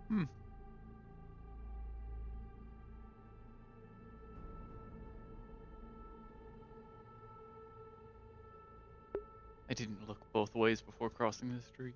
Hmm. I didn't look both ways before crossing the street.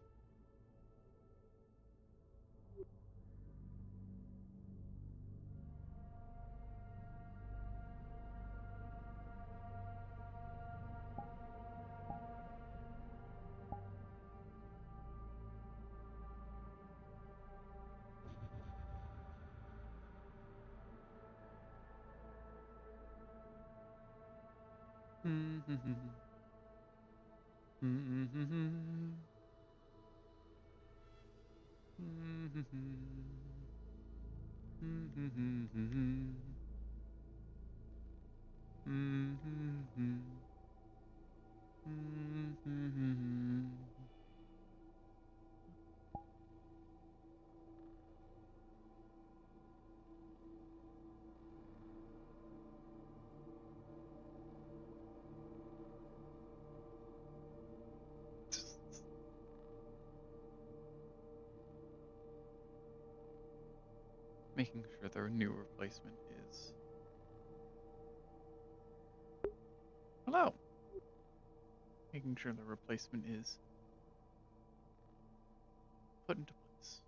Making sure their new replacement is. Hello. Making sure the replacement is put into place.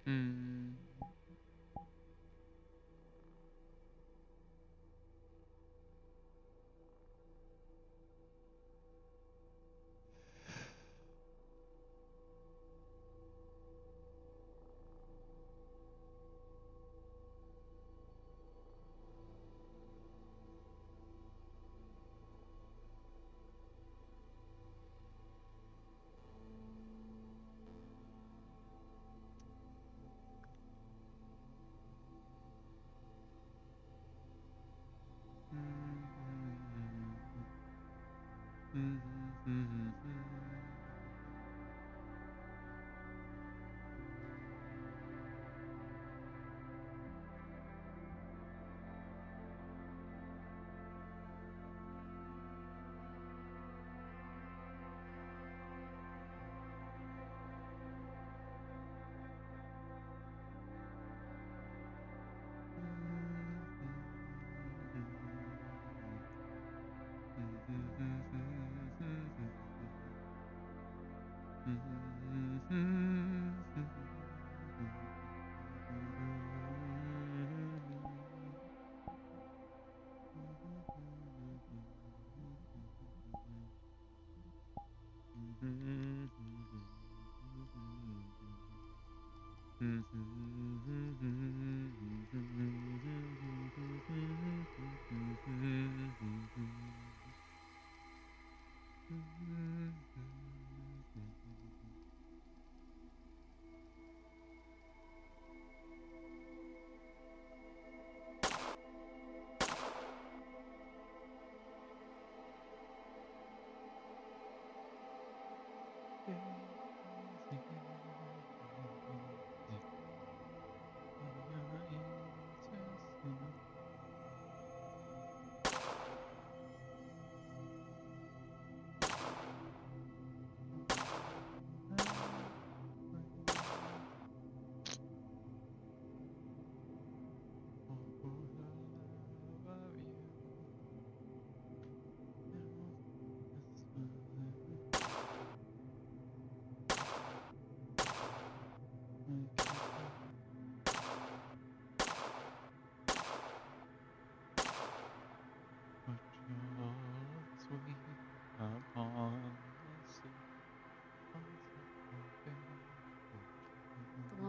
Hmm.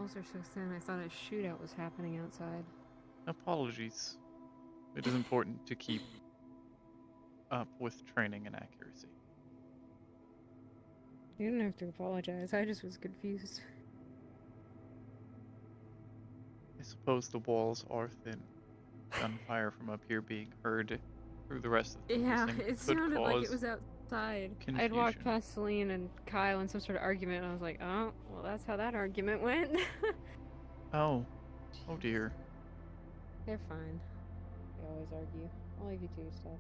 walls are so thin, I thought a shootout was happening outside. Apologies. It is important to keep up with training and accuracy. You didn't have to apologize, I just was confused. I suppose the walls are thin. Gunfire from up here being heard through the rest of the Yeah, precinct it could sounded like it cause was outside. confusion. I'd walked past Celine and Kyle in some sort of argument, and I was like, oh, well, that's how that argument went. Oh. Oh dear. They're fine. They always argue. I'll leave you to your stuff.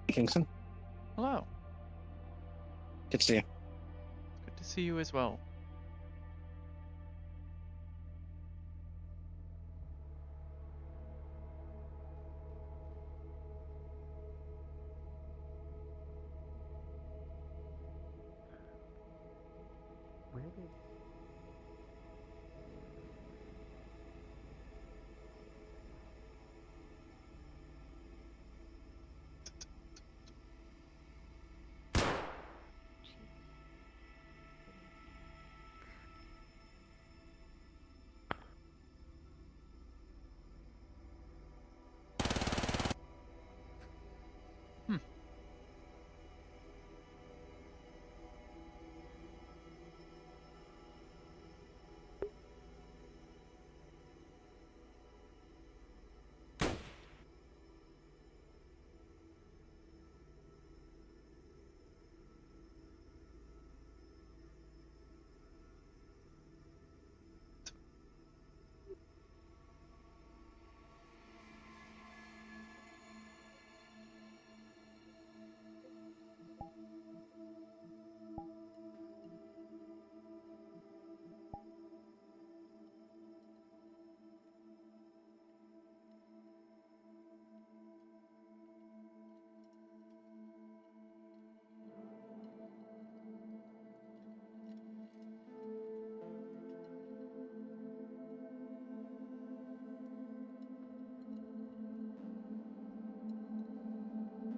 Kingston. Hello. Good to see you. Good to see you as well. Where did... Hmm.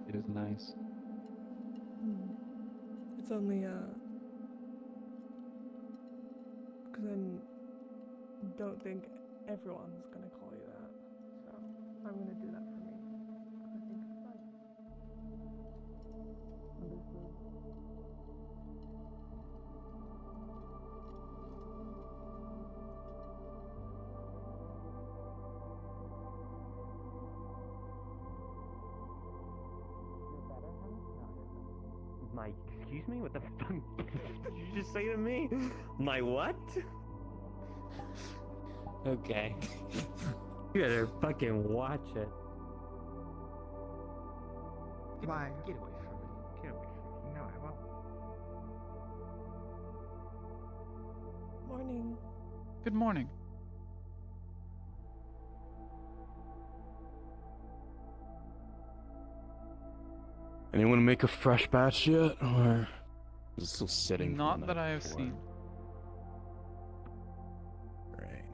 It is nice. It's only, because I don't think everyone's gonna call you that. So, I'm gonna do that for me. 'Cause I think it's nice. Understood. You're better, huh? No, you're better. My, excuse me? What the fuck did you just say to me? My what? Okay. You better fucking watch it. Why? Get away from me. Get away from me. No, I won't. Morning. Good morning. Anyone make a fresh batch yet, or is it still sitting? From Not the that night I have before? seen. Right.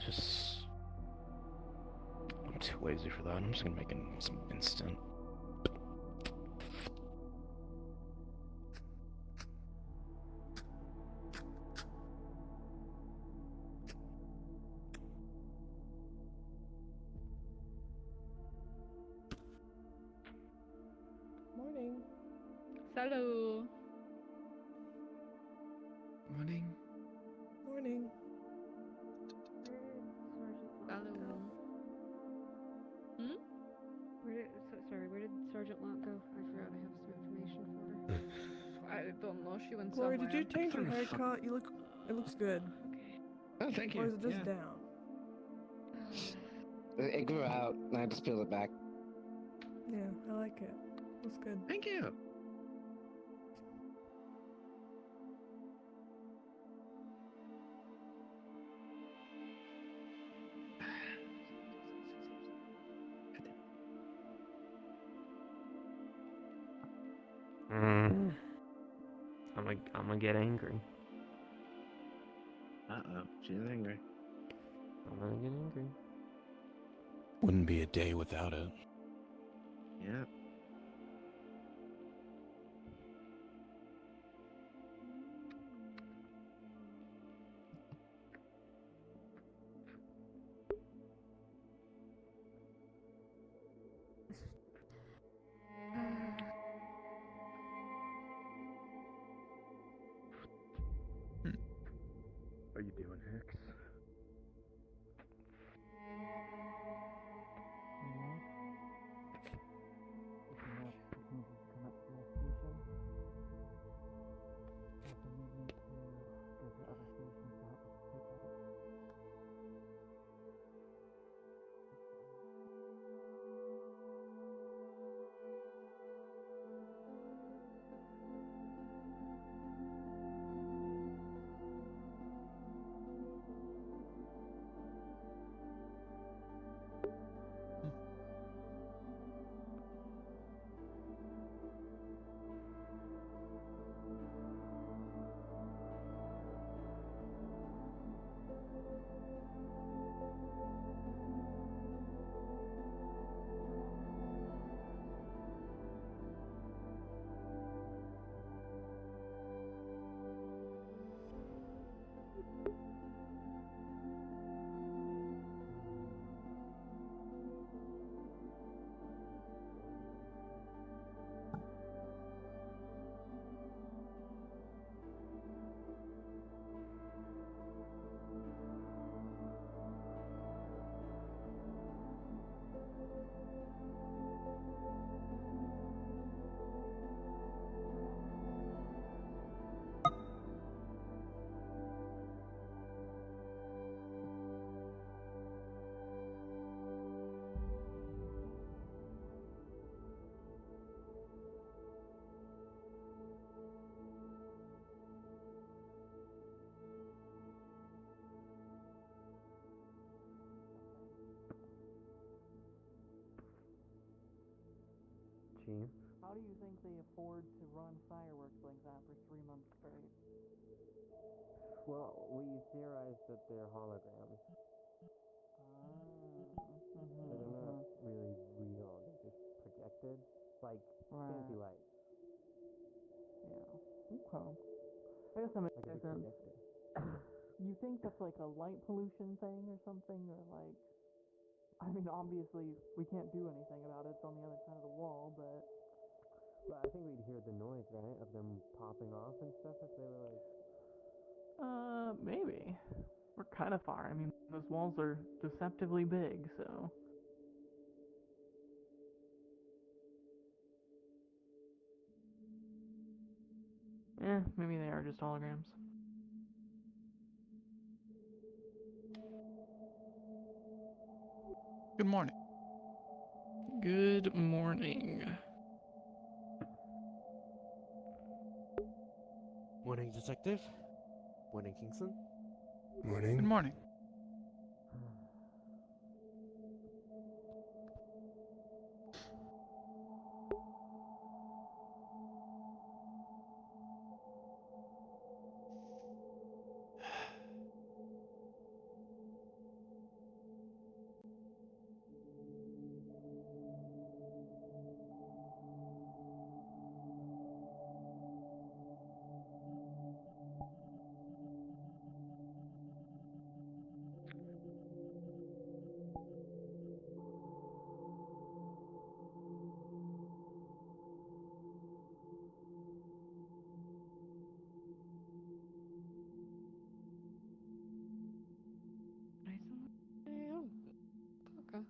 Just, I'm too lazy for that. I'm just gonna make some instant. Morning. Salut. Morning. Morning. Salut. Hmm? Where did Sergeant Locke go? I forgot I have some information for her. I don't know. She went Glory, somewhere. did you change your haircut? It looks good. Okay. Oh, thank you. Or is it just Yeah. down? It grew out, and I just peeled it back. Yeah, I like it. Looks good. Thank you. I'm gonna get angry. Uh-oh, she's angry. I'm gonna get angry. Wouldn't be a day without it. Yeah. Hmm. How you doing, Hicks? Chief? How do you think they afford to run fireworks like that for 3 months straight? Well, we theorized that they're holograms. So they're not really real. They're just projected. Like fancy Right. lights. Yeah. Okay. I guess that makes Like a big sense. projector. You think that's like a light pollution thing or something, or like? I mean, obviously we can't do anything about it. It's on the other side of the wall, but. But I think we'd hear the noise, right? Of them popping off and stuff if they were like. Maybe. We're kind of far. I mean, those walls are deceptively big, so. Maybe they are just holograms. Good morning. Good morning. Morning, Detective. Morning, Kingston. Good morning. Nice and oh, okay.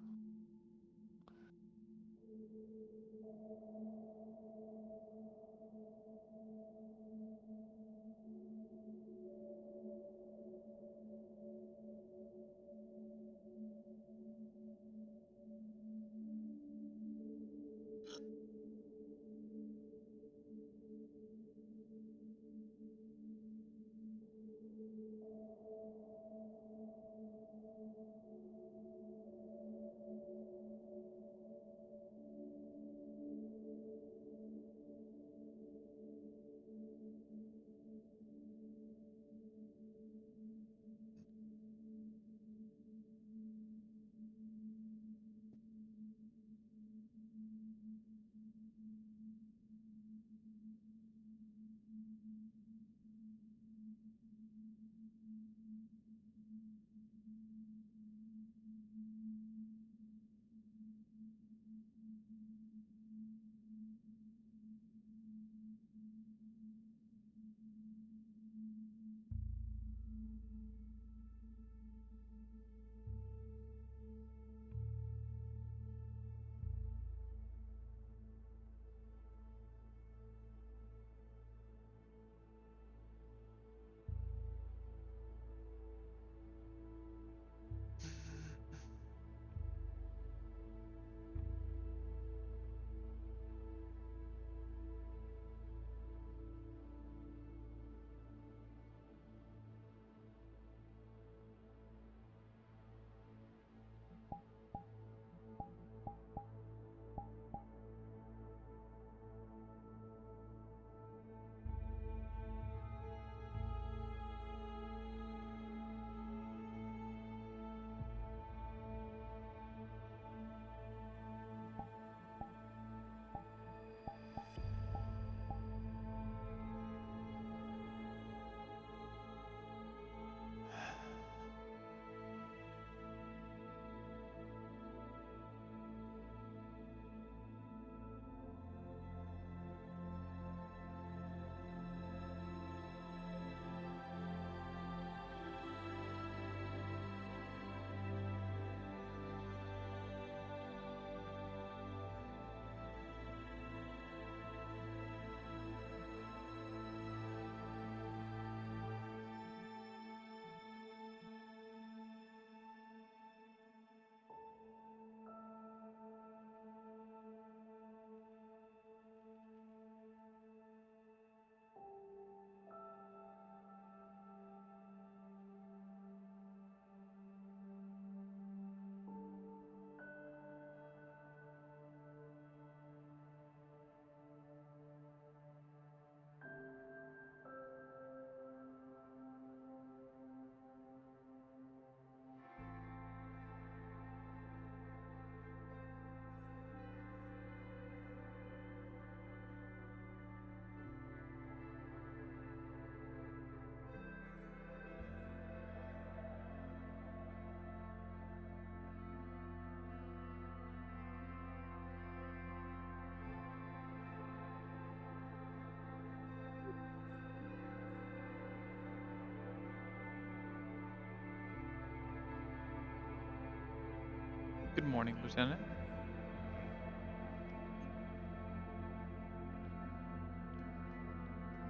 Good morning, Lieutenant.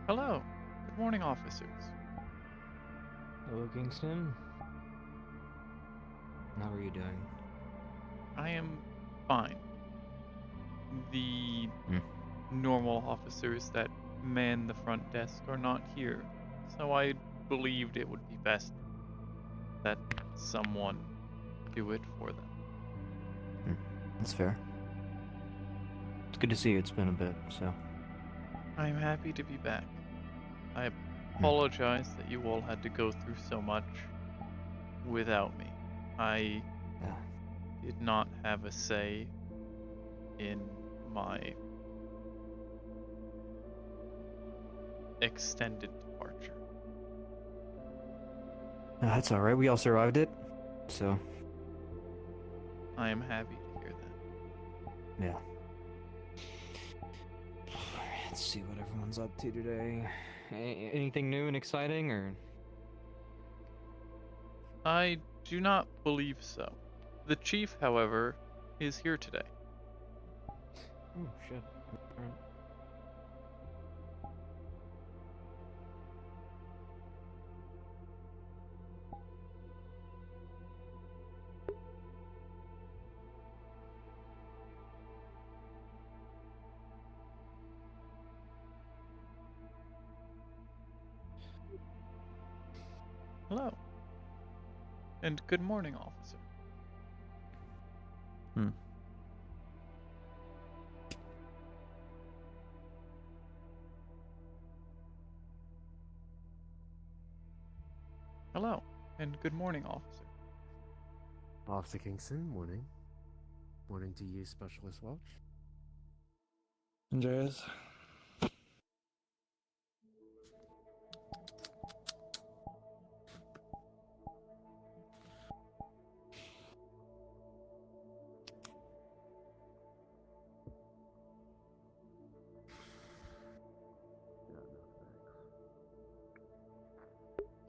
Hello. Good morning, officers. Hello, Kingston. How are you doing? I am fine. The Hmm. normal officers that man the front desk are not here, so I believed it would be best that someone do it for them. That's fair. It's good to see you. It's been a bit, so. I'm happy to be back. I apologize that you all had to go through so much without me. I Yeah. did not have a say in my extended departure. No, that's alright. We all survived it, so. I am happy to hear that. Yeah. Let's see what everyone's up to today. Anything new and exciting, or? I do not believe so. The chief, however, is here today. Oh, shit. Alright. Hello. And good morning, officer. Hello. And good morning, officer. Officer Kingston, morning. Morning to you, Specialist Welch. Andreas. Yeah, no thanks.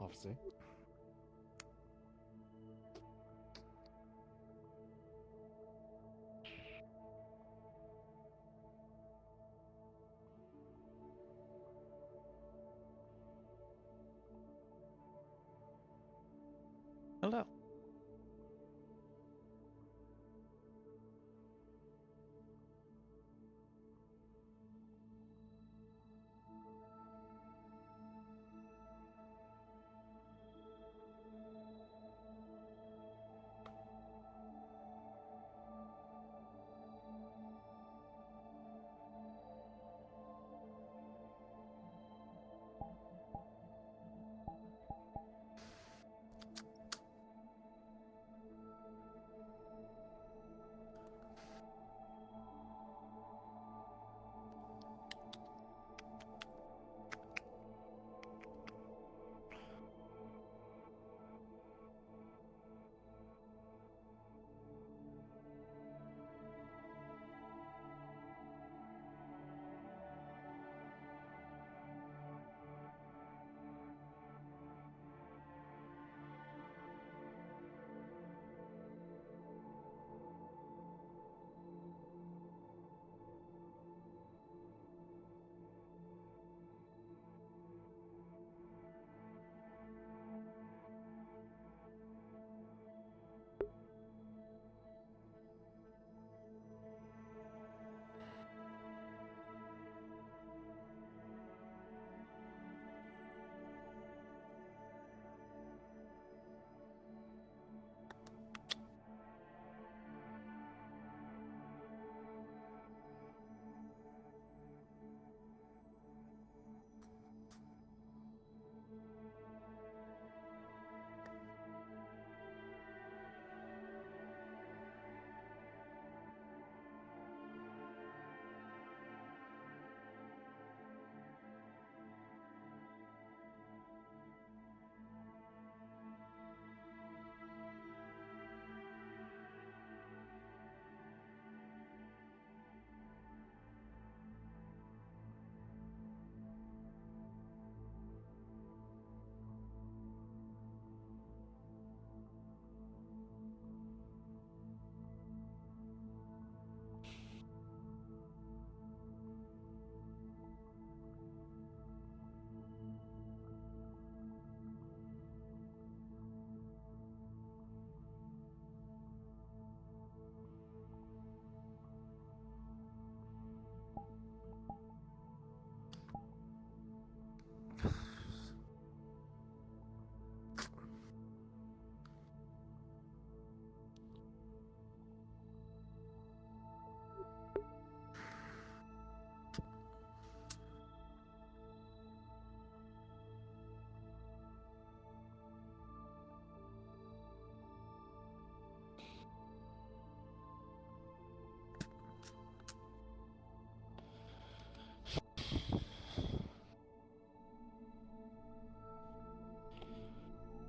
Officer. Hello.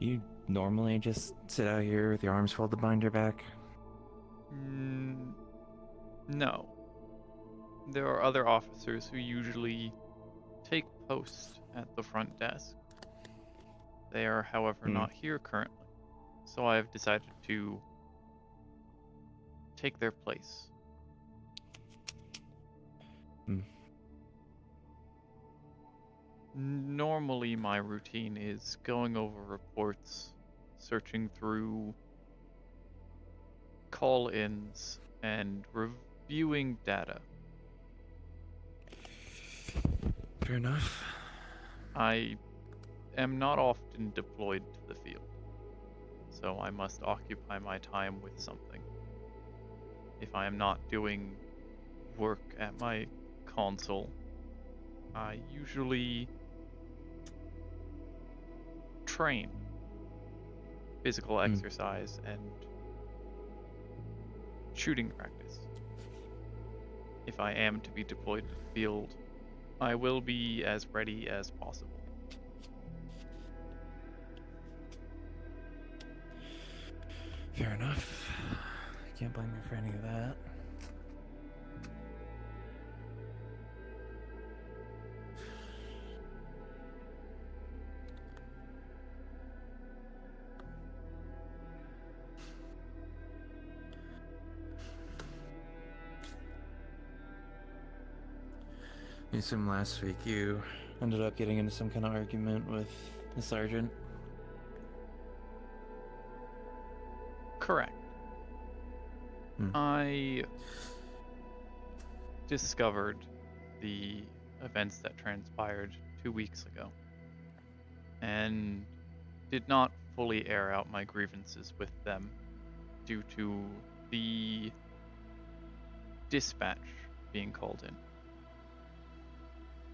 You normally just sit out here with your arms folded behind your back? No. There are other officers who usually take post at the front desk. They are, however, not here currently, so I have decided to take their place. Normally, my routine is going over reports, searching through call-ins, and reviewing data. Fair enough. I am not often deployed to the field, so I must occupy my time with something. If I am not doing work at my console, I usually train, physical exercise, and shooting practice. If I am to be deployed to the field, I will be as ready as possible. Fair enough. I can't blame you for any of that. You assume last week you ended up getting into some kind of argument with the sergeant? Correct. I discovered the events that transpired 2 weeks ago and did not fully air out my grievances with them due to the dispatch being called in.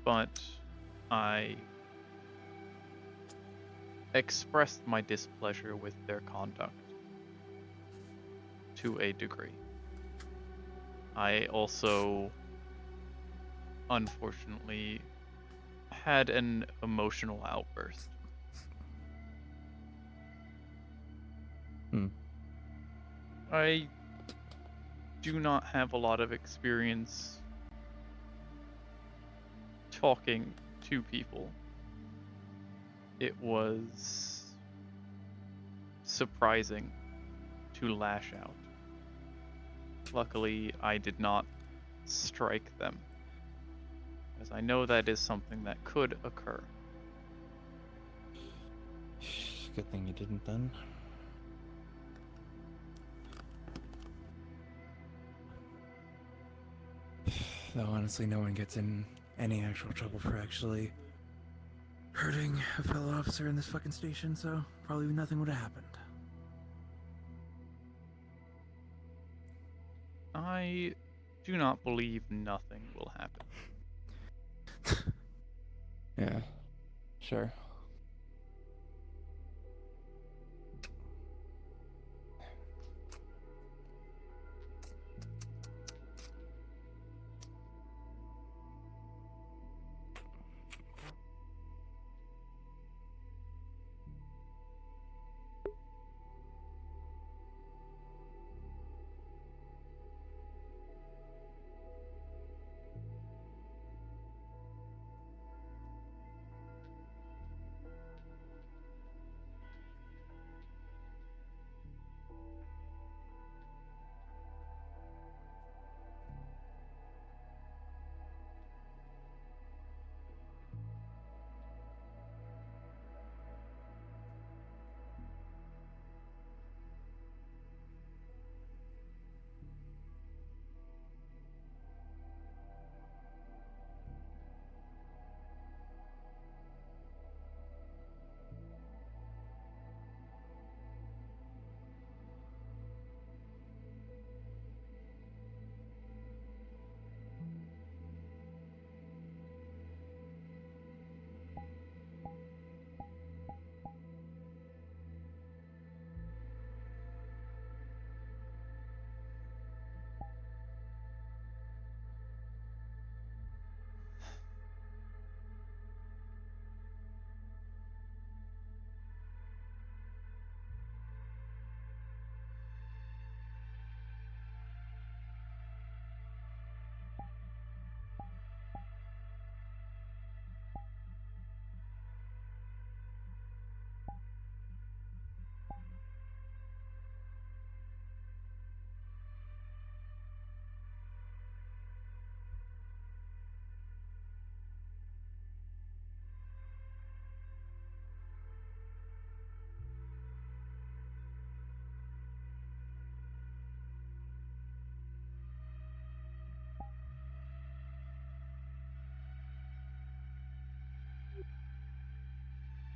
But I expressed my displeasure with their conduct to a degree. I also, unfortunately, had an emotional outburst. I do not have a lot of experience talking to people. It was surprising to lash out. Luckily, I did not strike them, as I know that is something that could occur. Good thing you didn't then. Though honestly, no one gets in any actual trouble for actually hurting a fellow officer in this fucking station, so probably nothing would have happened. I do not believe nothing will happen. Yeah, sure.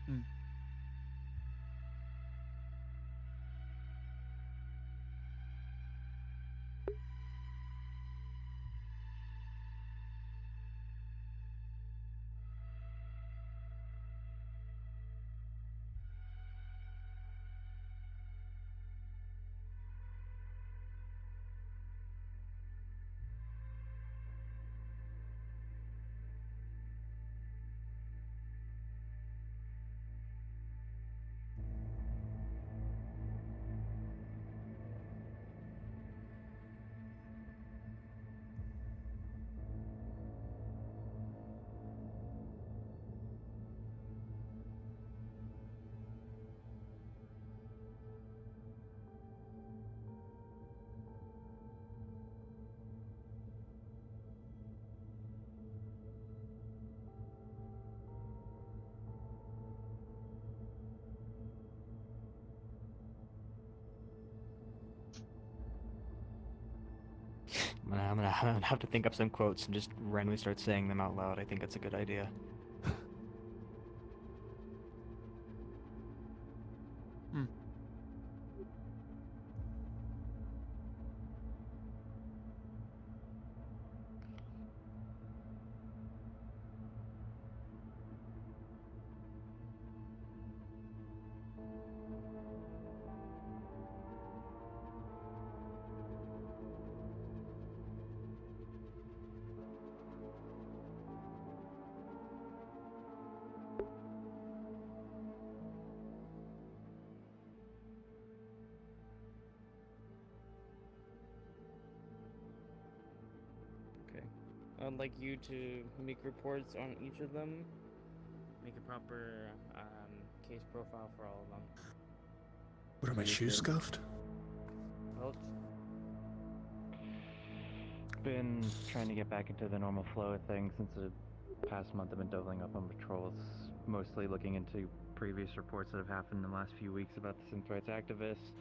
Hmm. I'm gonna have to think up some quotes and just randomly start saying them out loud. I think that's a good idea. Hmm. Okay. I'd like you to make reports on each of them. Make a proper case profile for all of them. What are my shoes scuffed? Well, Been trying to get back into the normal flow of things since the past month. I've been doubling up on patrols, mostly looking into previous reports that have happened in the last few weeks about the synth rights activists,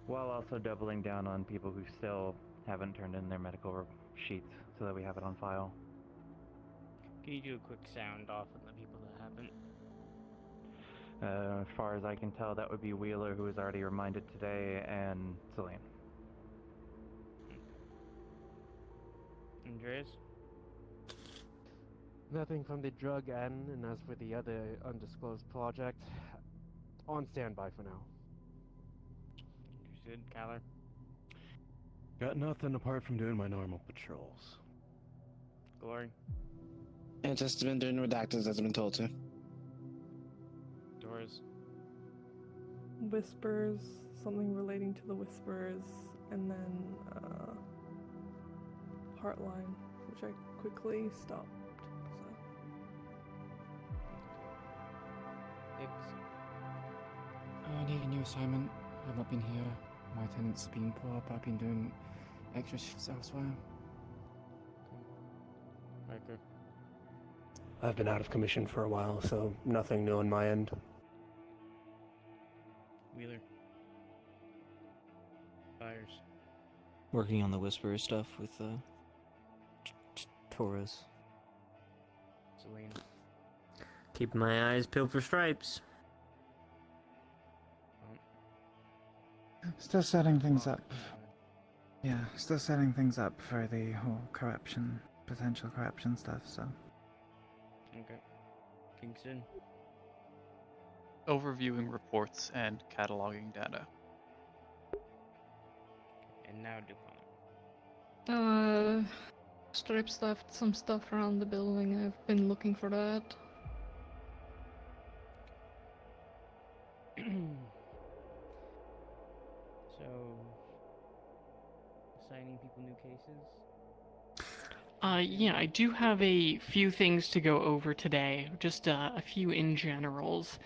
while also doubling down on people who still haven't turned in their medical sheets so that we have it on file. can you do a quick sound off on the people that haven't? As far as I can tell, that would be Wheeler, who was already reminded today, and Celine. Andreas? Nothing from the drug end, and as for the other undisclosed project, on standby for now. Understood. Kyler? Got nothing apart from doing my normal patrols. Glory? And just been doing redactors as I've been told to. Doris? Whispers, something relating to the whispers, and then Heartline, which I quickly stopped. Hicks? I need a new assignment. I've not been here. My attendance has been poor, but I've been doing extra shifts elsewhere. Riker? I've been out of commission for a while, so nothing new on my end. Wheeler? Byers? Working on the Whisperer stuff with Torres. Celine? Keep my eyes peeled for stripes. Still setting things up. Yeah, still setting things up for the whole corruption, potential corruption stuff, so. Okay. Kingston? Overviewing reports and cataloging data. And now DuPont. Strips left some stuff around the building. I've been looking for that. So, assigning people new cases? Yeah, I do have a few things to go over today, just a few in generals.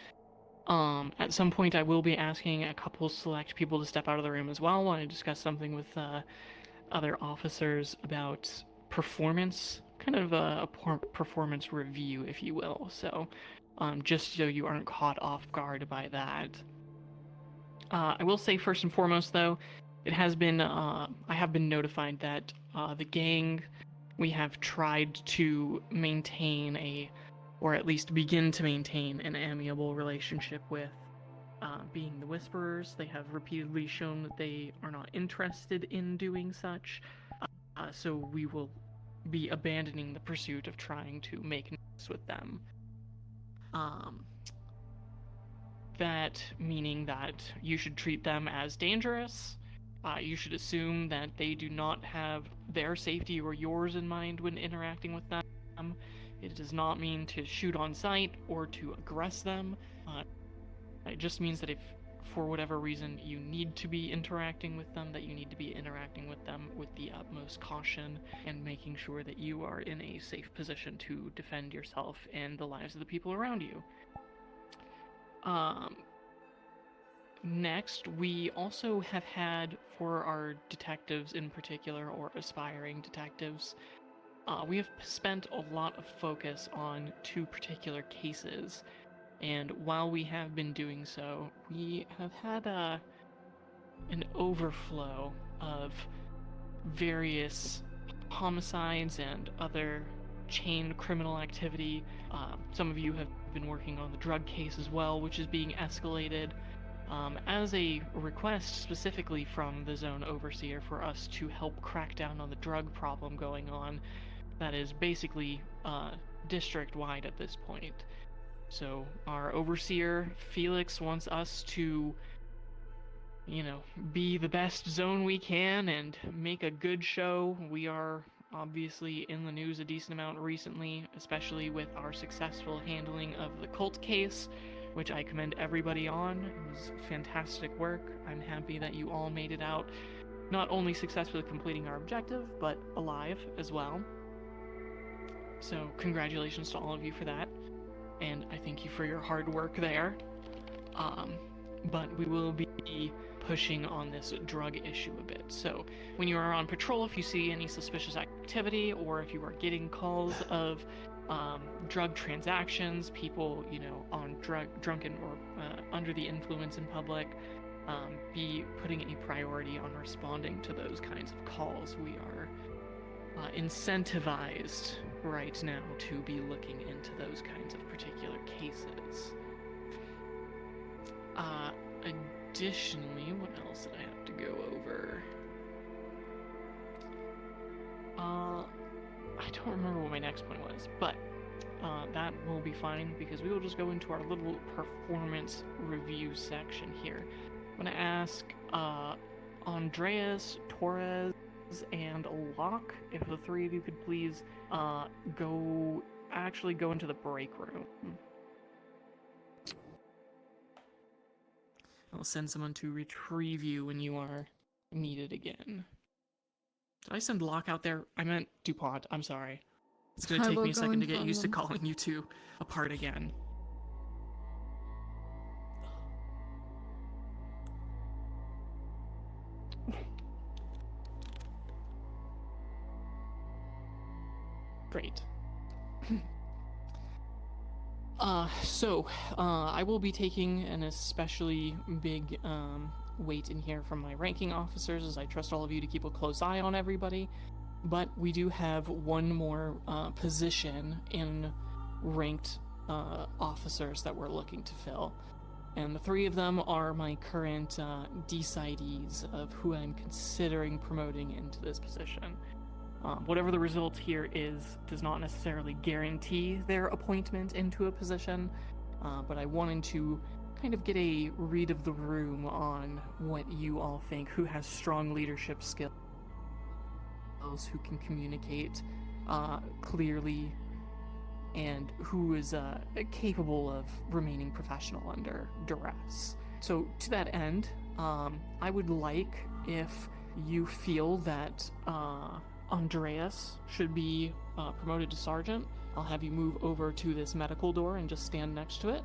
At some point I will be asking a couple select people to step out of the room as well. I want to discuss something with other officers about performance, kind of a performance review, if you will. So, just so you aren't caught off guard by that. I will say first and foremost, though, it has been I have been notified that the gang, we have tried to maintain a or at least begin to maintain an amiable relationship with. Being the Whisperers, they have repeatedly shown that they are not interested in doing such, so we will be abandoning the pursuit of trying to make news with them. That meaning that you should treat them as dangerous. You should assume that they do not have their safety or yours in mind when interacting with them. It does not mean to shoot on sight or to aggress them. It just means that if, for whatever reason, you need to be interacting with them, that you need to be interacting with them with the utmost caution and making sure that you are in a safe position to defend yourself and the lives of the people around you. Next, we also have had, for our detectives in particular, or aspiring detectives, we have spent a lot of focus on 2 particular cases. And while we have been doing so, we have had an overflow of various homicides and other chain criminal activity. Some of you have been working on the drug case as well, which is being escalated as a request specifically from the zone overseer for us to help crack down on the drug problem going on that is basically district-wide at this point. So our overseer, Felix, wants us to, be the best zone we can and make a good show. We are obviously in the news a decent amount recently, especially with our successful handling of the cult case, which I commend everybody on. It was fantastic work. I'm happy that you all made it out, not only successfully completing our objective, but alive as well. So congratulations to all of you for that. And I thank you for your hard work there. But we will be pushing on this drug issue a bit. So when you are on patrol, if you see any suspicious activity, or if you are getting calls of drug transactions, people, on drunken or under the influence in public, be putting a priority on responding to those kinds of calls. We are incentivized right now to be looking into those kinds of particular cases. Additionally, what else did I have to go over? I don't remember what my next point was, but that will be fine because we will just go into our little performance review section here. I'm going to ask Andreas, Torres, and Locke, if the 3 of you could please go into the break room. I'll send someone to retrieve you when you are needed again. Did I send Locke out there? I meant DuPont. I'm sorry. It's going to take me a second to get used to calling you two apart again. Great. I will be taking an especially big weight in here from my ranking officers, as I trust all of you to keep a close eye on everybody. But we do have one more position in ranked officers that we're looking to fill. And the 3 of them are my current decidees of who I'm considering promoting into this position. Whatever the result here is does not necessarily guarantee their appointment into a position, but I wanted to kind of get a read of the room on what you all think, who has strong leadership skills, who can communicate clearly, and who is capable of remaining professional under duress. So to that end, I would like, if you feel that Andreas should be promoted to sergeant, I'll have you move over to this medical door and just stand next to it.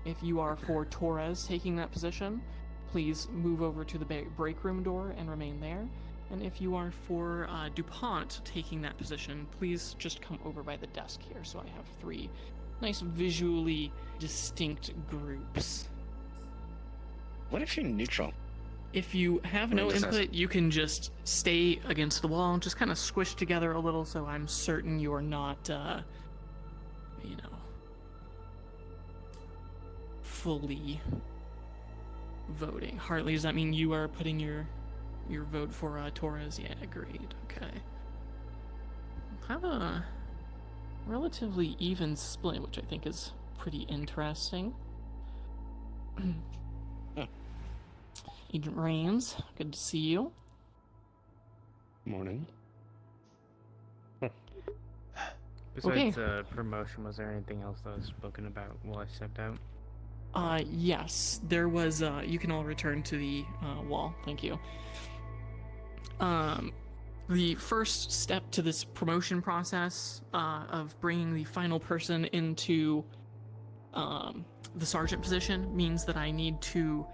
If you are for Torres taking that position, please move over to the break room door and remain there. And if you are for DuPont taking that position, please just come over by the desk here, so I have 3 nice visually distinct groups. What if you're neutral? If you have no input, you can just stay against the wall and just kind of squish together a little, so I'm certain you're not, fully voting. Hartley, does that mean you are putting your vote for Torres? Yeah, agreed. Okay. Have a relatively even split, which I think is pretty interesting. Agent Rains, good to see you. Morning. Besides promotion, was there anything else that was spoken about while I stepped out? Yes, there was, you can all return to the wall, thank you. The first step to this promotion process of bringing the final person into the sergeant position means that I need to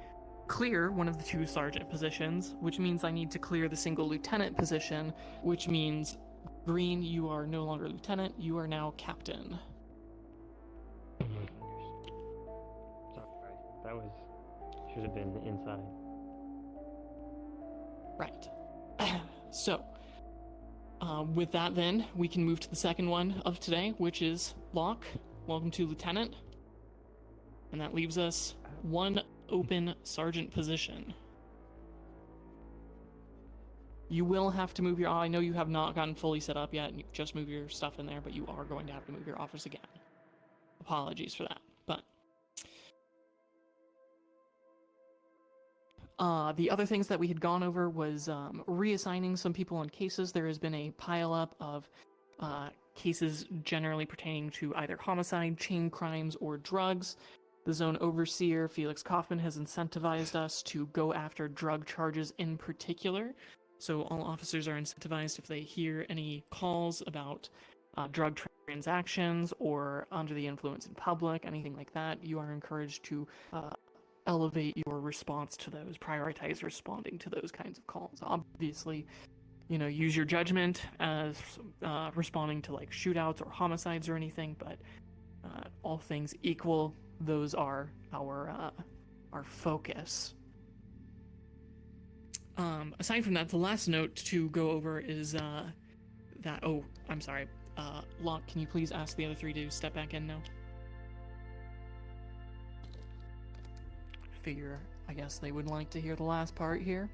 clear one of the 2 sergeant positions, which means I need to clear the single lieutenant position, which means, Green, you are no longer lieutenant, you are now captain. That should have been inside. Right. So, with that then, we can move to the second one of today, which is Locke. Welcome to lieutenant. And that leaves us 1 open sergeant position. You will have to move your... I know you have not gotten fully set up yet, and you just move your stuff in there, but you are going to have to move your office again. Apologies for that, but... the other things that we had gone over was reassigning some people on cases. There has been a pile-up of cases generally pertaining to either homicide, chain crimes, or drugs. The zone overseer, Felix Kaufman, has incentivized us to go after drug charges in particular. So all officers are incentivized if they hear any calls about drug transactions or under the influence in public, anything like that, you are encouraged to elevate your response to those, prioritize responding to those kinds of calls. Obviously, you know, use your judgment as responding to like shootouts or homicides or anything, but all things equal, those are our focus. Aside from that, the last note to go over is that, oh, I'm sorry, Locke, can you please ask the other 3 to step back in now? Figure, I guess they would like to hear the last part here.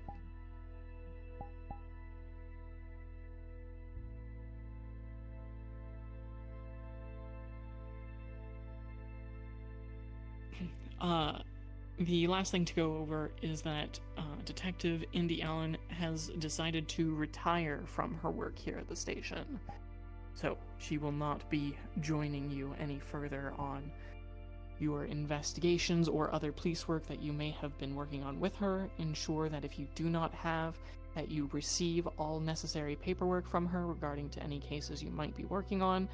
The last thing to go over is that Detective Indy Allen has decided to retire from her work here at the station. So she will not be joining you any further on your investigations or other police work that you may have been working on with her. Ensure that if you do not have, that you receive all necessary paperwork from her regarding to any cases you might be working on.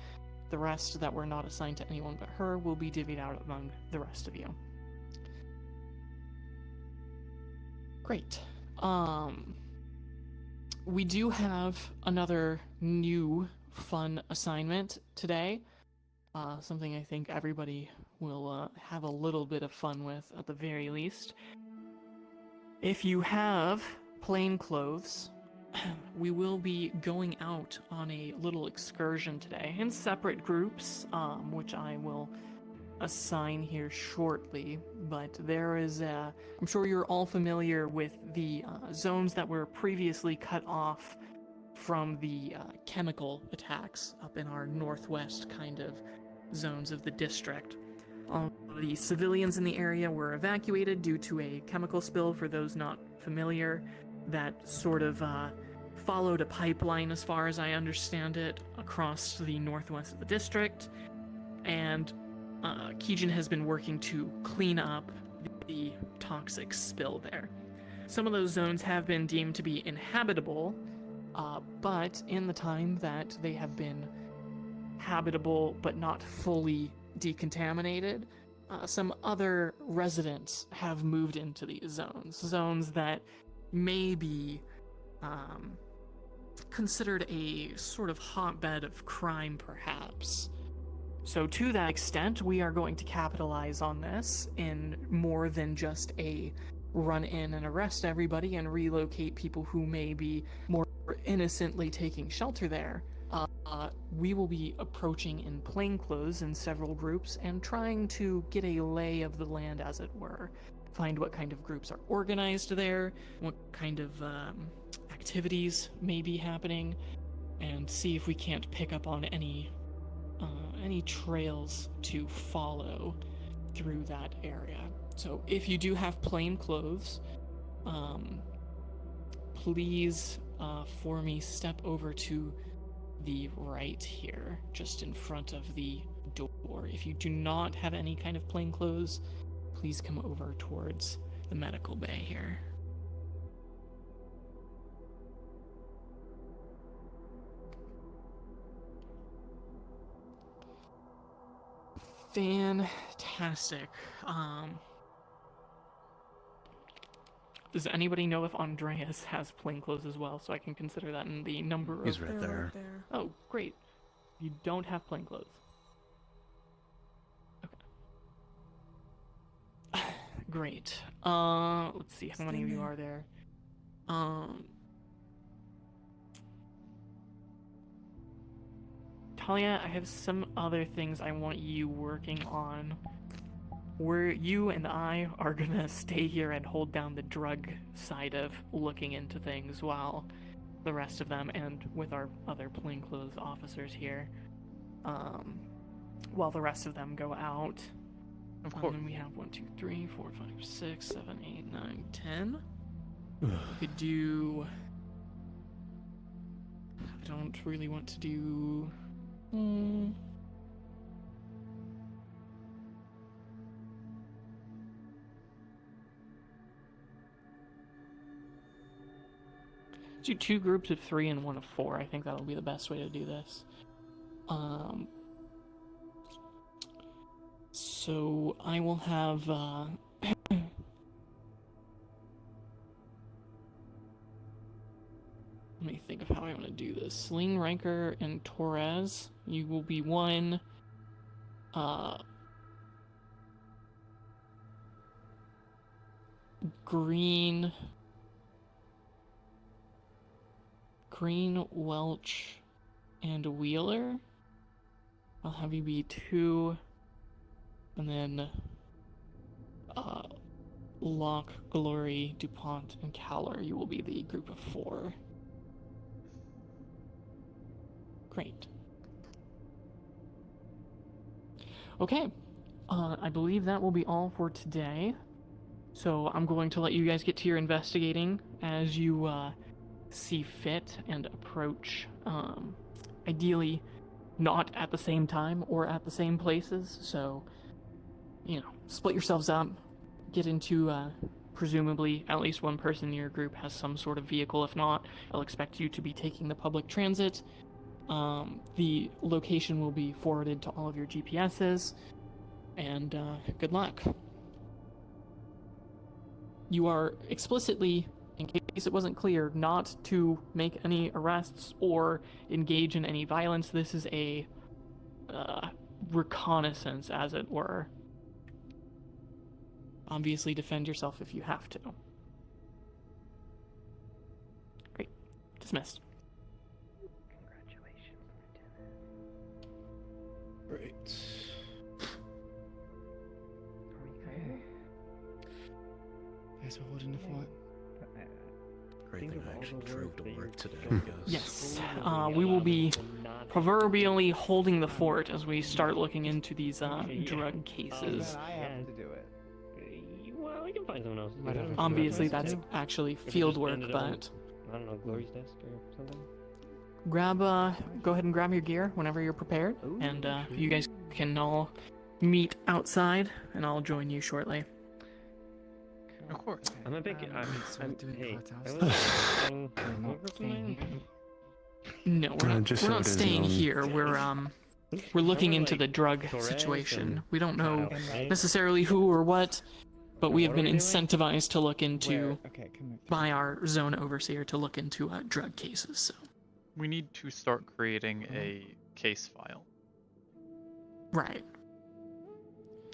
The rest that were not assigned to anyone but her will be divvied out among the rest of you. Great. We do have another new fun assignment today. Something I think everybody will have a little bit of fun with at the very least. If you have plain clothes, we will be going out on a little excursion today in separate groups, which I will assign here shortly, but there is I'm sure you're all familiar with the zones that were previously cut off from the chemical attacks up in our northwest kind of zones of the district. The civilians in the area were evacuated due to a chemical spill, for those not familiar, that sort of followed a pipeline, as far as I understand it, across the northwest of the district, and Keegan has been working to clean up the toxic spill there. Some of those zones have been deemed to be inhabitable, but in the time that they have been habitable but not fully decontaminated, some other residents have moved into these zones that may be considered a sort of hotbed of crime, perhaps. So to that extent, we are going to capitalize on this in more than just a run in and arrest everybody and relocate people who may be more innocently taking shelter there. we will be approaching in plainclothes in several groups and trying to get a lay of the land, as it were. Find what kind of groups are organized there, what kind of activities may be happening, and see if we can't pick up on any trails to follow through that area. So if you do have plain clothes, please for me step over to the right here, just in front of the door. If you do not have any kind of plain clothes, please come over towards the medical bay here. Fantastic. Does anybody know if Andreas has plainclothes as well, so I can consider that in the number of... He's right there. Oh, great. You don't have plainclothes. Okay. Great. Let's see how many of you are there. Talia, I have some other things I want you working on. Where you and I are gonna stay here and hold down the drug side of looking into things, while the rest of them, and with our other plainclothes officers here, while the rest of them go out. Of course. And we have 1, 2, 3, 4, 5, 6, 7, 8, 9, 10. We could do... I don't really want to do... Do 2 groups of 3 and 1 of 4. I think that'll be the best way to do this. So I will have let me think of how I want to do this. Sling, Riker, and Torres. You will be 1. Green, Welch, and Wheeler. I'll have you be 2, and then Locke, Glory, DuPont, and Caller. You will be the group of 4. Great. Okay, I believe that will be all for today. So I'm going to let you guys get to your investigating as you see fit and approach, ideally not at the same time or at the same places. So, you know, split yourselves up, get into, presumably at least one person in your group has some sort of vehicle. If not, I'll expect you to be taking the public transit. The location will be forwarded to all of your GPSs, and good luck. You are explicitly, in case it wasn't clear, not to make any arrests or engage in any violence. This is a reconnaissance, as it were. Obviously, defend yourself if you have to. Great. Dismissed. Right. Guess we're holding the fort. Great thing I actually drove to work today, I guess. Yes, we will be proverbially holding the fort as we start looking into these drug cases. I have to do it. Well, we can find someone else. Obviously, that's actually field work, but... I don't know, Glory's desk or something? Go ahead and grab your gear whenever you're prepared, and you guys can all meet outside, and I'll join you shortly. Of course. I'm a big. Hey, No, we're not, just we're so not it is staying known. here. We're looking into the drug situation. We don't know necessarily who or what, but we have been incentivized to look into, by our zone overseer, to look into drug cases. So. We need to start creating a case file. Right.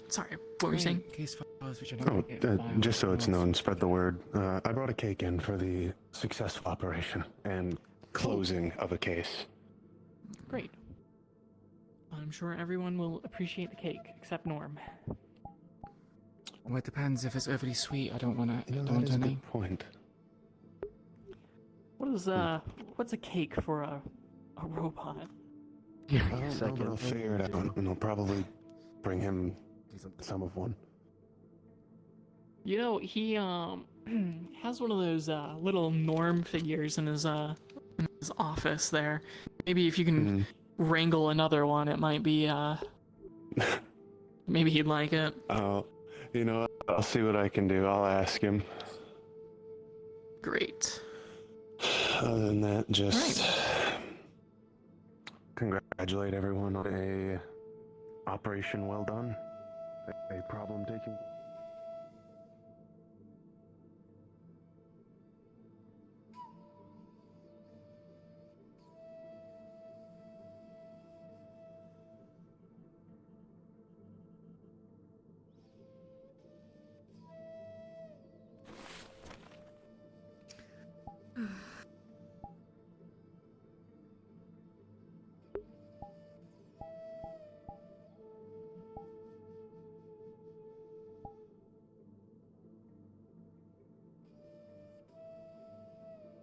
Sorry, what were you saying? Case files which Oh, just so it's known, spread the word. I brought a cake in for the successful operation and closing of a case. Great. I'm sure everyone will appreciate the cake, except Norm. Well, it depends. If it's overly sweet, I don't want to. That is a good point. What's a cake for a robot? I don't know, but I'll figure it out, and I'll probably bring him some of one. You know, he has one of those little Norm figures in his office there. Maybe if you can wrangle another one, it might be maybe he'd like it. Oh, you know, I'll see what I can do. I'll ask him. Great. Other than that, just congratulate everyone on a operation well done. A problem taken.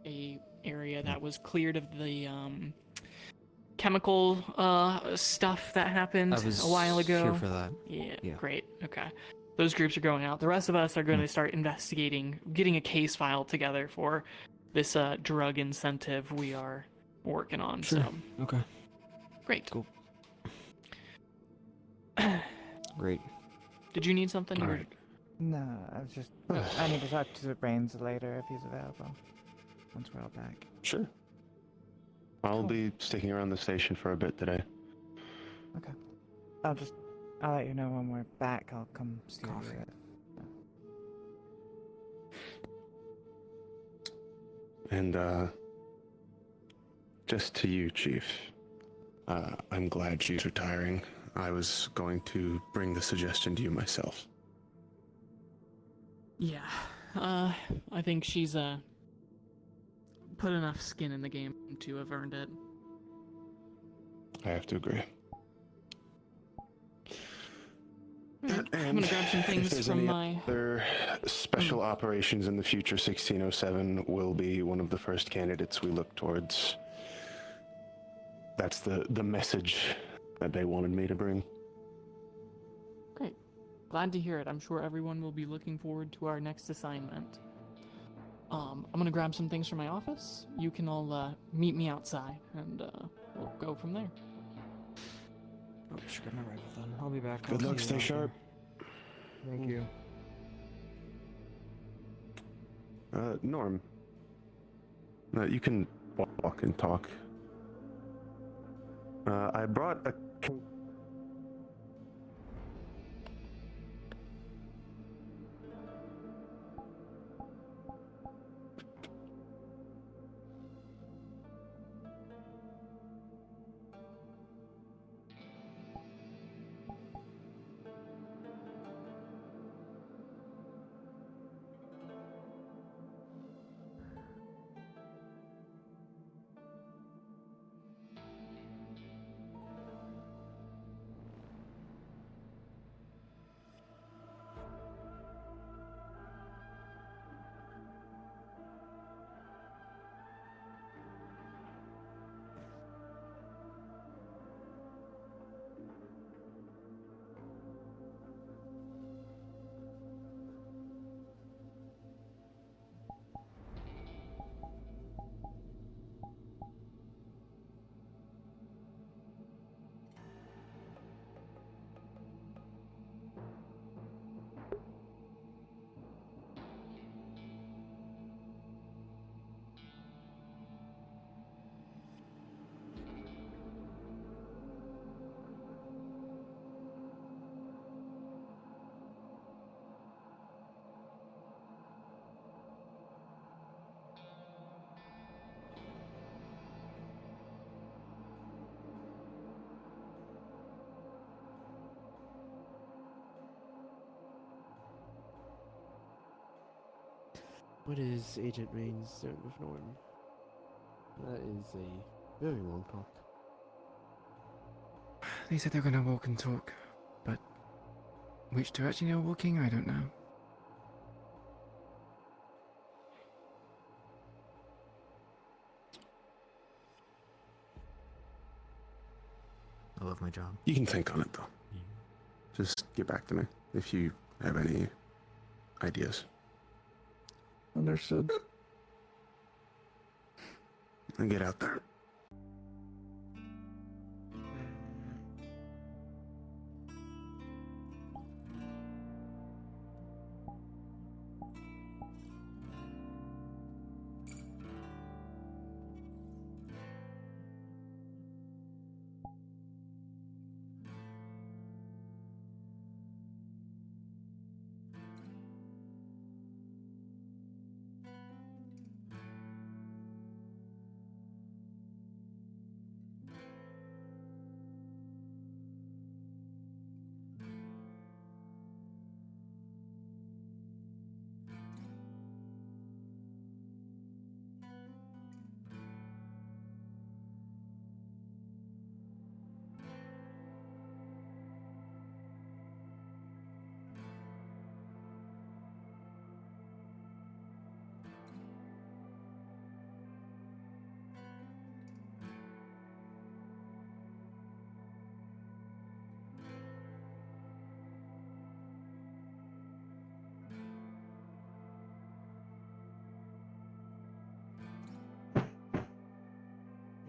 A area that was cleared of the chemical stuff that happened I was a while ago. here for that. Yeah, great. Okay. Those groups are going out. The rest of us are going to start investigating, getting a case file together for this drug incentive we are working on. Sure. So Okay. Great. Cool. Great. Did you need something? All You were- right. No, I was just. I need to talk to the brains later if he's available. Once we're all back. Sure. I'll be sticking around the station for a bit today. Okay. I'll let you know when we're back. I'll come see you. And, just to you, Chief. I'm glad she's retiring. I was going to bring the suggestion to you myself. Yeah. I think she's put enough skin in the game to have earned it. I have to agree. I'm gonna grab some if things there's from any my. other special operations in the future, 1607 will be one of the first candidates we look towards. That's the message that they wanted me to bring. Great. Glad to hear it. I'm sure everyone will be looking forward to our next assignment. I'm gonna grab some things from my office. You can all meet me outside, and we'll go from there. Oh, should grab my rifle then. I'll be back. Good I'll luck, see stay you out sharp. Thank you. Norm. You can walk and talk. I brought a... What is Agent Main's zone of norm? That is a very long talk. They said they're gonna walk and talk, but which direction they're walking, I don't know. I love my job. You can think on it, though. Just get back to me if you have any ideas. Understood. And get out there.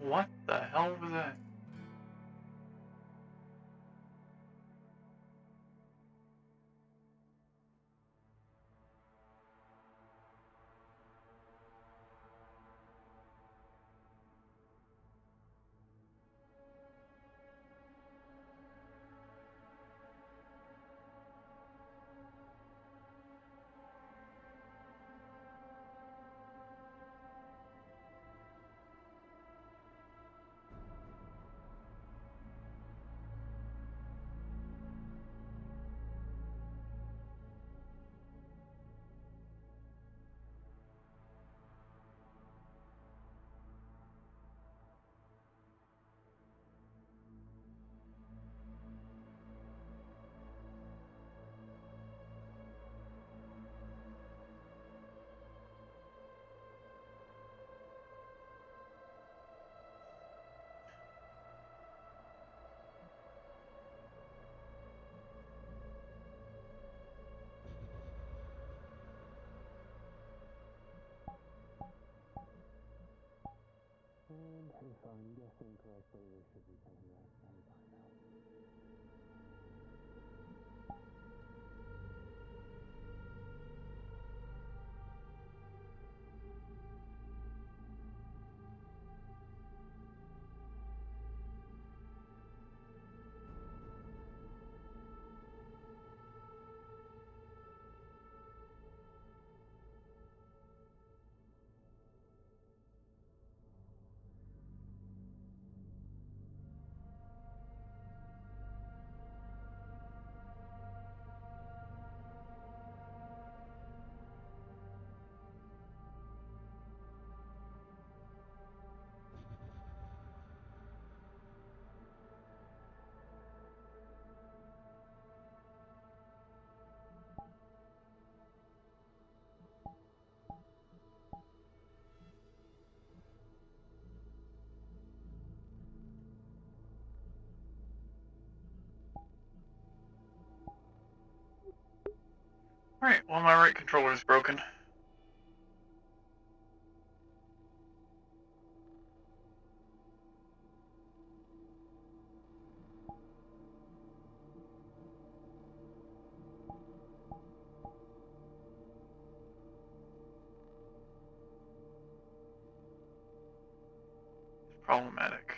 What the hell was that? And if I'm guessing correctly, they should be coming out anytime now. Alright, well my right controller is broken. Problematic.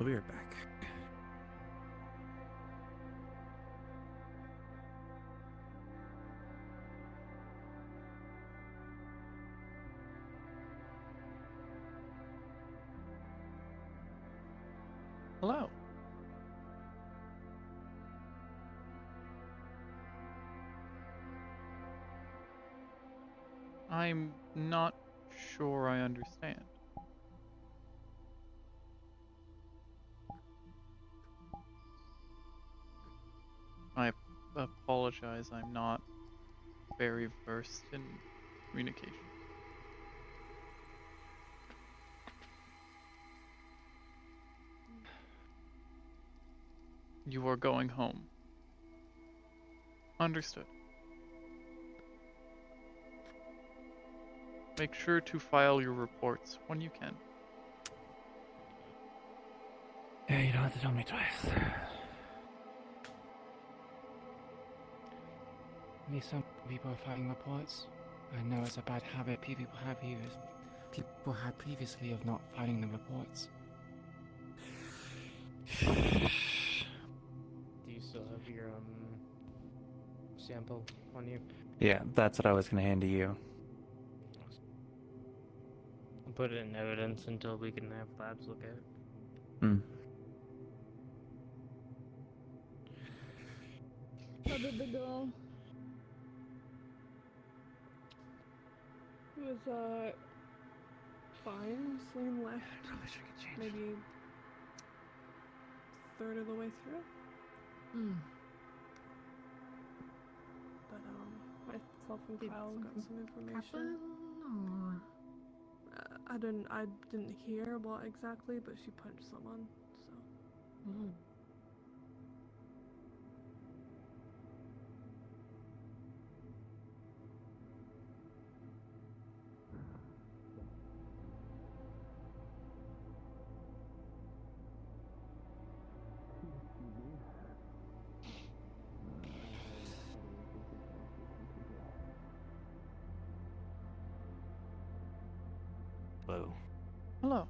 I'll be right back. Hello. I'm not sure I understand. I apologize, I'm not very versed in communication. You are going home. Understood. Make sure to file your reports when you can. Yeah, you don't have to tell me twice. At least some people are filing reports. I know it's a bad habit people had previously of not filing the reports. Do you still have your sample on you? Yeah, that's what I was gonna hand to you. I'll put it in evidence until we can have labs look at it. Hmm. How did they go? It was, fine. Celine left maybe third of the way through. But, myself and Kyle got some information. I didn't hear what exactly, but she punched someone, so. Hello. Hello.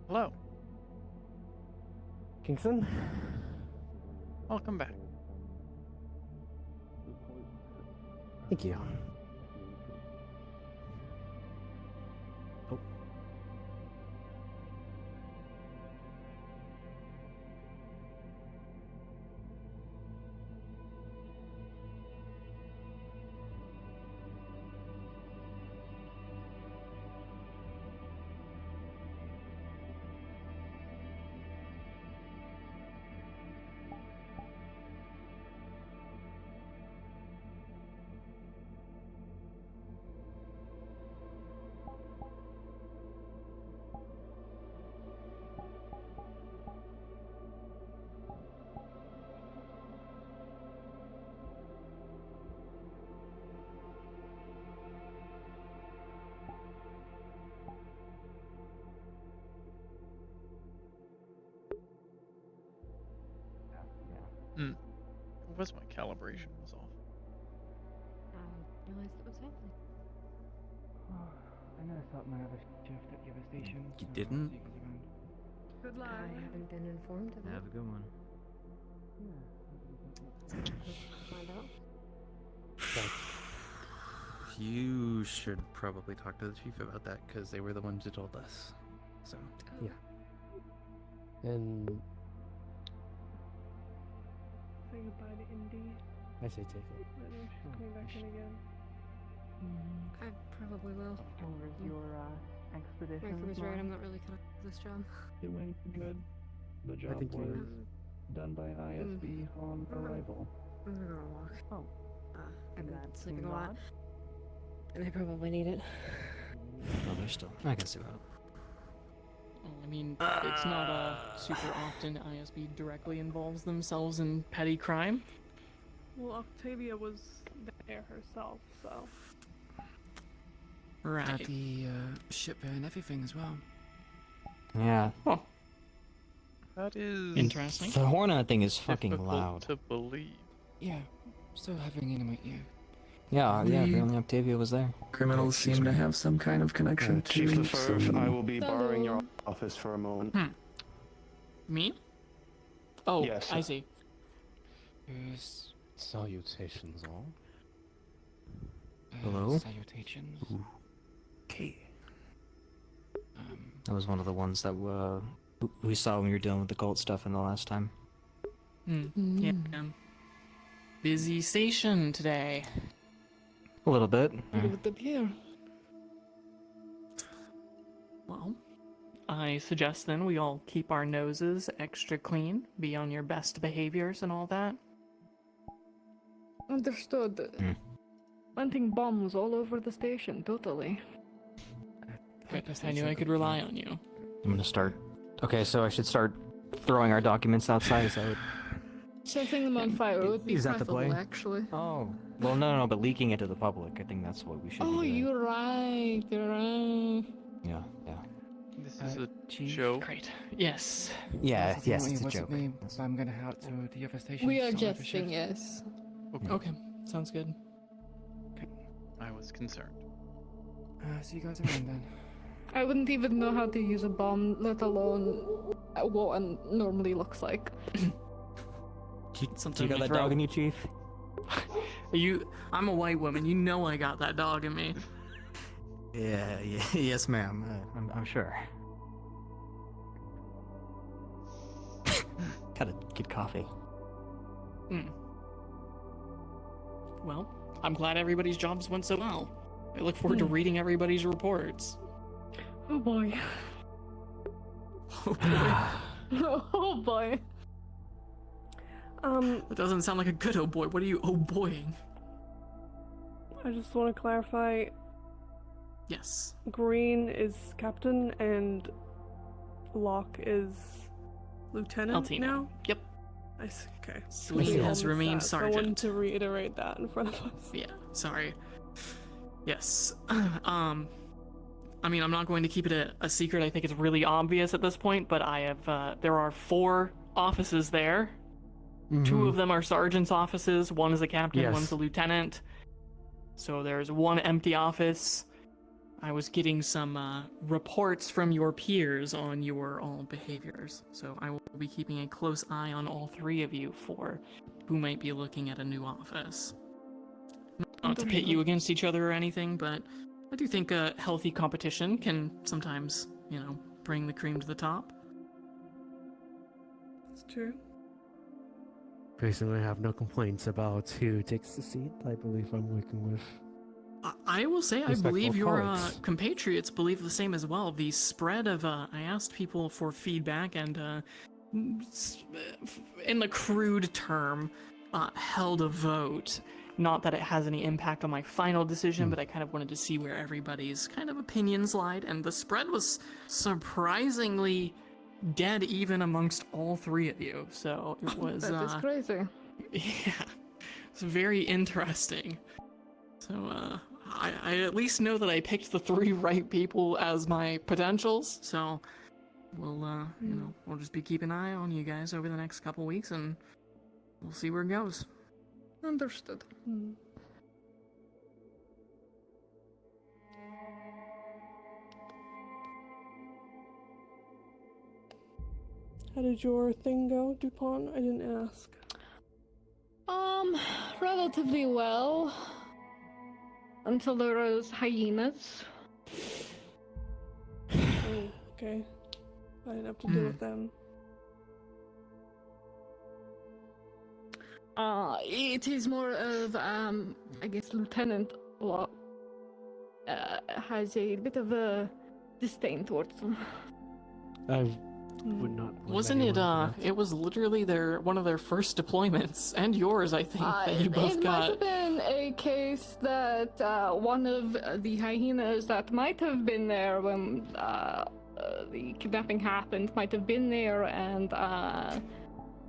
Hello. Kingston? Welcome back. Thank you. It was my calibration was off. I realized it was happening. I never thought my other shift at the other station. You didn't? Good luck. I haven't been informed of it. Have a good one. Find out. You should probably talk to the chief about that, because they were the ones who told us. So. Yeah. And Say goodbye to Indy. I say take it. I know she's coming back in again. I probably will. How was your expedition? Riker was right, I'm not really cut for this job. Doing good. The job think was you- done by ISB on arrival. I'm gonna go on a walk. Oh. I've been That sleeping seemed a lot. odd. And I probably need it. Oh, there's still. I can see that. Well, I mean, it's not super often ISB directly involves themselves in petty crime. Well, Octavia was there herself, so. Right. Had the ship and everything as well. Yeah. Huh. That is Interesting. The Hornet thing is fucking difficult loud. to believe. Yeah, still having it in my ear. Yeah, The apparently Octavia was there. Criminals seem to have some kind of connection to Chief LaFerve, I some- will be borrowing your office for a moment. Me? Oh, Yes. I see. Salutations, all. Hello? Salutations. Okay. That was one of the ones that we saw when we were dealing with the cult stuff in the last time. Yeah. Busy station today. A little bit. With up here. Well, I suggest then we all keep our noses extra clean, be on your best behaviors and all that. Understood. Planting bombs all over the station, totally. Good, I knew I could rely on you. I'm gonna start. Okay, so I should start throwing our documents outside. Is that what... Setting them on fire would be Is that the preferable, play? actually. Oh. Well, no, but leaking it to the public. I think that's what we should Oh, be doing. you're right. You're right. Yeah. This is a Chief. joke. Great. Yes. Yeah, yes, It it's a wasn't joke. me, so I'm gonna head out to the other station. We are sort of jesting, shift. yes. Okay, sounds good. I was concerned. See you guys around then. I wouldn't even know how to use a bomb, let alone what one normally looks like. Do Something you got you that throw. dog in you, Chief? I'm a white woman. You know I got that dog in me. Yeah, yes, ma'am. I'm sure. Gotta get coffee. Well, I'm glad everybody's jobs went so well. I look forward to reading everybody's reports. Oh boy. Oh boy. Oh boy. That doesn't sound like a good oh boy. What are you oh boying? I just want to clarify. Yes. Green is captain and Locke is lieutenant Altino. now? Yep. I see. Okay. Celine has remained So I wanted sergeant. to reiterate that in front of us. Yeah, sorry. Yes. I mean, I'm not going to keep it a secret. I think it's really obvious at this point, but I have, there are 4 offices there. 2 of them are sergeant's offices. One is a captain, Yes. one's a lieutenant. So there's 1 empty office. I was getting some reports from your peers on your all behaviors. So I will be keeping a close eye on all 3 of you for who might be looking at a new office. Not to pit you against each other or anything, but I do think a healthy competition can sometimes, bring the cream to the top. It's true. Personally, I have no complaints about who takes the seat. I believe I'm working with. I will say I Respectful believe your colleagues. compatriots believe the same as well. The spread of, I asked people for feedback and, in the crude term, held a vote. Not that it has any impact on my final decision, but I kind of wanted to see where everybody's kind of opinions lied, and the spread was surprisingly dead even amongst all 3 of you. So it was, That is crazy. yeah, it's very interesting. So, I at least know that I picked the 3 right people as my potentials, so we'll, we'll just be keeping an eye on you guys over the next couple weeks, and we'll see where it goes. Understood. How did your thing go, DuPont? I didn't ask. Relatively well. Until there was hyenas. Oh, okay. I didn't have to deal with them. It is more of, I guess Lieutenant Locke has a bit of a disdain towards them. I would not. blame Wasn't it, anyone for that. it was literally one of their first deployments, and yours, I think, that you both It might got. have been a case that one of the hyenas that might have been there when the kidnapping happened might have been there, and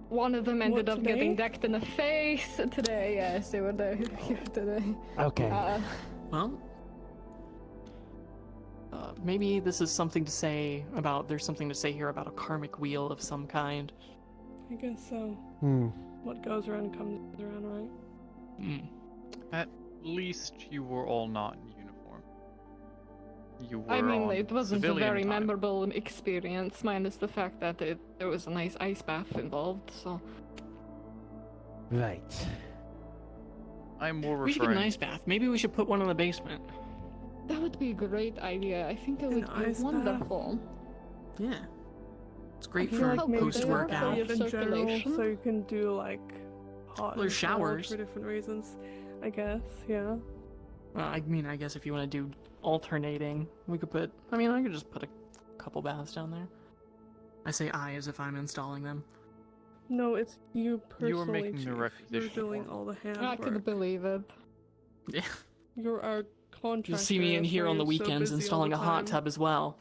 one of them ended What, up getting today? decked in the face today. Yes, they were there here today. Okay. Well, Maybe this is something to say about. There's something to say here about a karmic wheel of some kind. I guess so. What goes around comes around, right? At least you were all not in uniform. You were I mean, on it wasn't a civilian very time. memorable experience, minus the fact that there was a nice ice bath involved, so... Right. I'm more We should get an referring. ice bath. Maybe we should put one in the basement. That would be a great idea. I think it would be ice bath? wonderful. Yeah. It's I great feel for like maybe post-workout. bathe in general, Circulation. so you can do like hot Well, there's and cold showers. for different reasons. I guess, yeah. Well, I mean, I guess if you want to do alternating, we could put. I mean, I could just put a couple baths down there. I say I as if I'm installing them. No, it's you personally. You were making the Chief. You're requisition doing for all the I handwork. could believe it. Yeah. You're our contractor. You'll see me in that's here why on the you're so weekends busy all installing the a hot time. tub as well.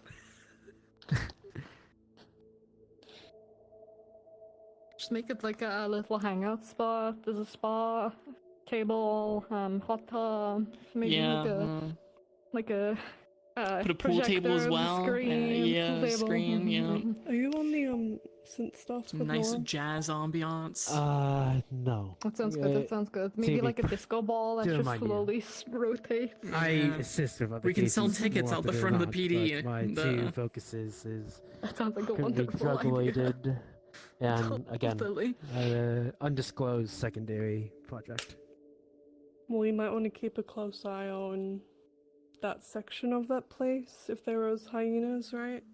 Just make it like a little hangout spot. There's a spa, table, hot tub. Maybe Yeah. like a Put a pool table as projector, well. Screen, Yeah, pool table. screen. Yeah. Are you on the synth stuff? Some with nice Norm? jazz ambiance. No. That sounds good. That sounds good. Maybe TV. like a disco ball that Don't just mind me. slowly rotates. I Yeah. assist with other We can sell cases tickets more out the often front of than the not, PD, but my and, two focuses is That sounds like a currently wonderful idea. drug-related and, again, Totally. undisclosed secondary project. Well, you might want to keep a close eye on that section of that place if there was hyenas, right?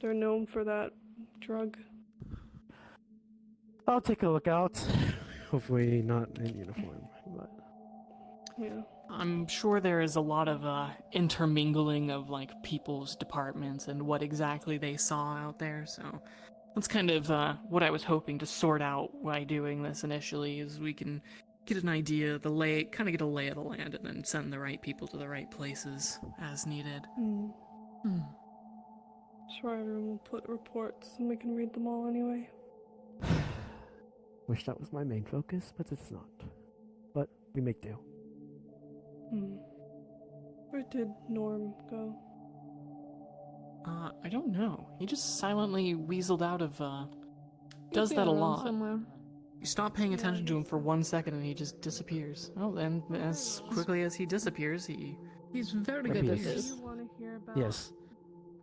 They're known for that drug. I'll take a look out. Hopefully not in uniform, but... Yeah. I'm sure there is a lot of intermingling of like people's departments and what exactly they saw out there. So that's kind of what I was hoping to sort out by doing this initially. Is we can get an idea, kind of get a lay of the land, and then send the right people to the right places as needed. Sure, everyone will put reports and we can read them all anyway. Wish that was my main focus, but it's not. But we make do. Where did Norm go? I don't know. He just silently weaseled out of, does He'd be that a around lot. somewhere. You stop paying attention to him for 1 second and he just disappears. Oh, then as quickly as he disappears, He's very Maybe good at it's- this. Do you want to hear about? Yes.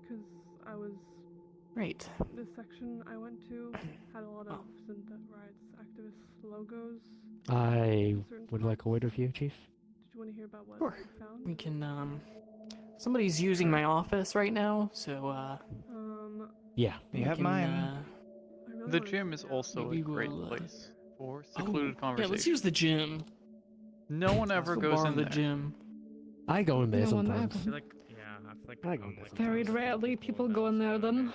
Because I was. Right. The section I went to had a lot of synth rights activist logos. I Certain would like a word with you, Chief. Did you want to hear about what Sure. I found? We can, somebody's using my office right now, so, Yeah. we have can, mine. The gym is also a maybe great we'll, place for secluded yeah, conversation. let's use the gym. No one ever Let's goes borrow in the there. gym. I go in there No one sometimes. ever. I feel like I go in there Very sometimes. rarely people go in there then.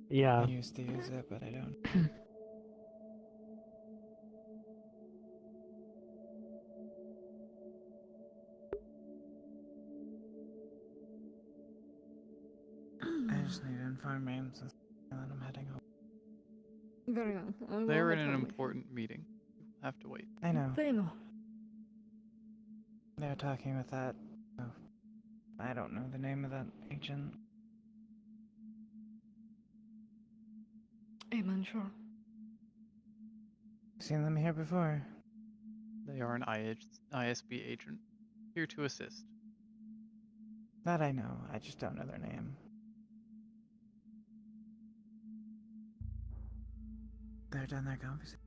Yeah. I used to use it, but I don't. I just need to inform Rams and then I'm heading home. Very well. I will They're in head an home with important meeting. You'll have to wait. I know. you. They know. They're talking with that. Oh, I don't know the name of that agent. Amen, sure. Seen them here before. They are an ISB agent, here to assist. That I know. I just don't know their name. They're done their conversation.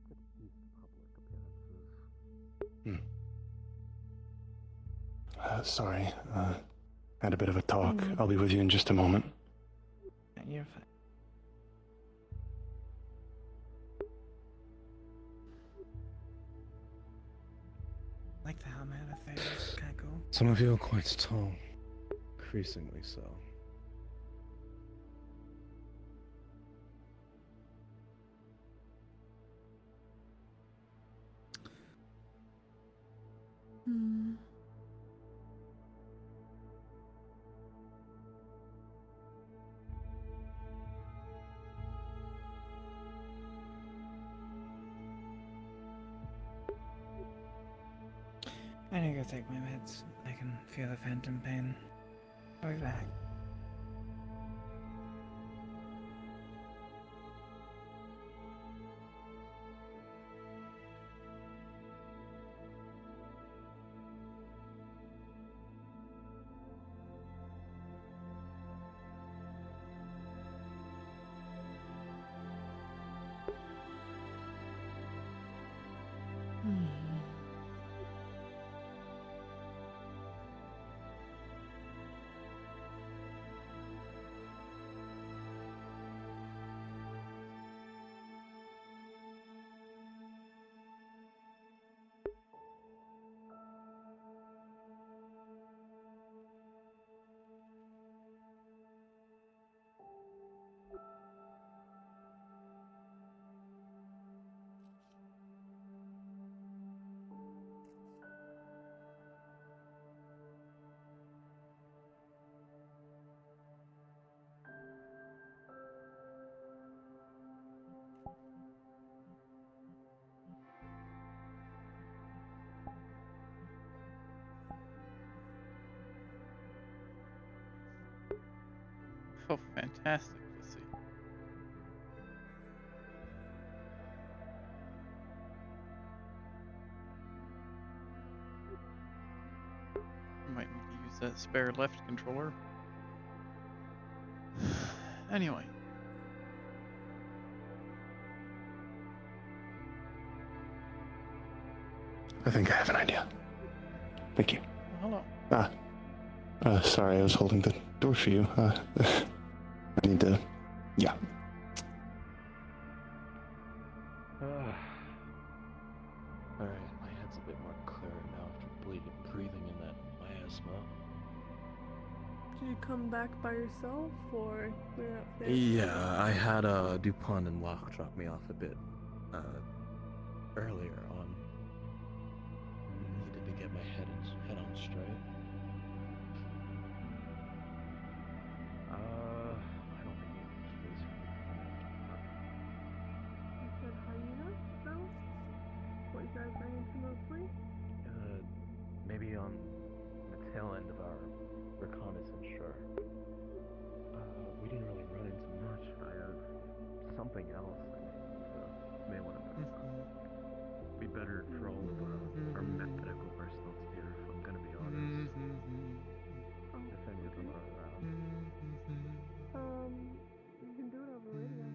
Sorry. Had a bit of a talk. I'll be with you in just a moment. You're fine. Like the helmet affairs, kinda cool. Some of you are quite tall. Increasingly so. I need to go take my meds. I can feel the phantom pain. I'll be back. Oh, fantastic to see. Might need to use that spare left controller. Anyway. I think I have an idea. Thank you. Well, hello. Sorry, I was holding the door for you. I need to... Yeah. Alright, my head's a bit more clear now after breathing in that miasma. Did you come back by yourself, or were you out there? Yeah, I had DuPont and Locke drop me off a bit earlier on. Needed to get my head on straight. I don't think it was space for me. You said hyena, though? What you guys ran into mostly? Maybe on the tail end of our reconnaissance, sure. We didn't really run into much. I have something else I may want to bring up. Be better for all of our medical personnel to hear, if I'm gonna be honest. If any of them are around. You can do it over radio.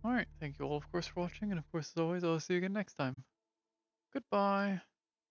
Alright, thank you all, of course, for watching, and of course, as always, I'll see you again next time. Goodbye.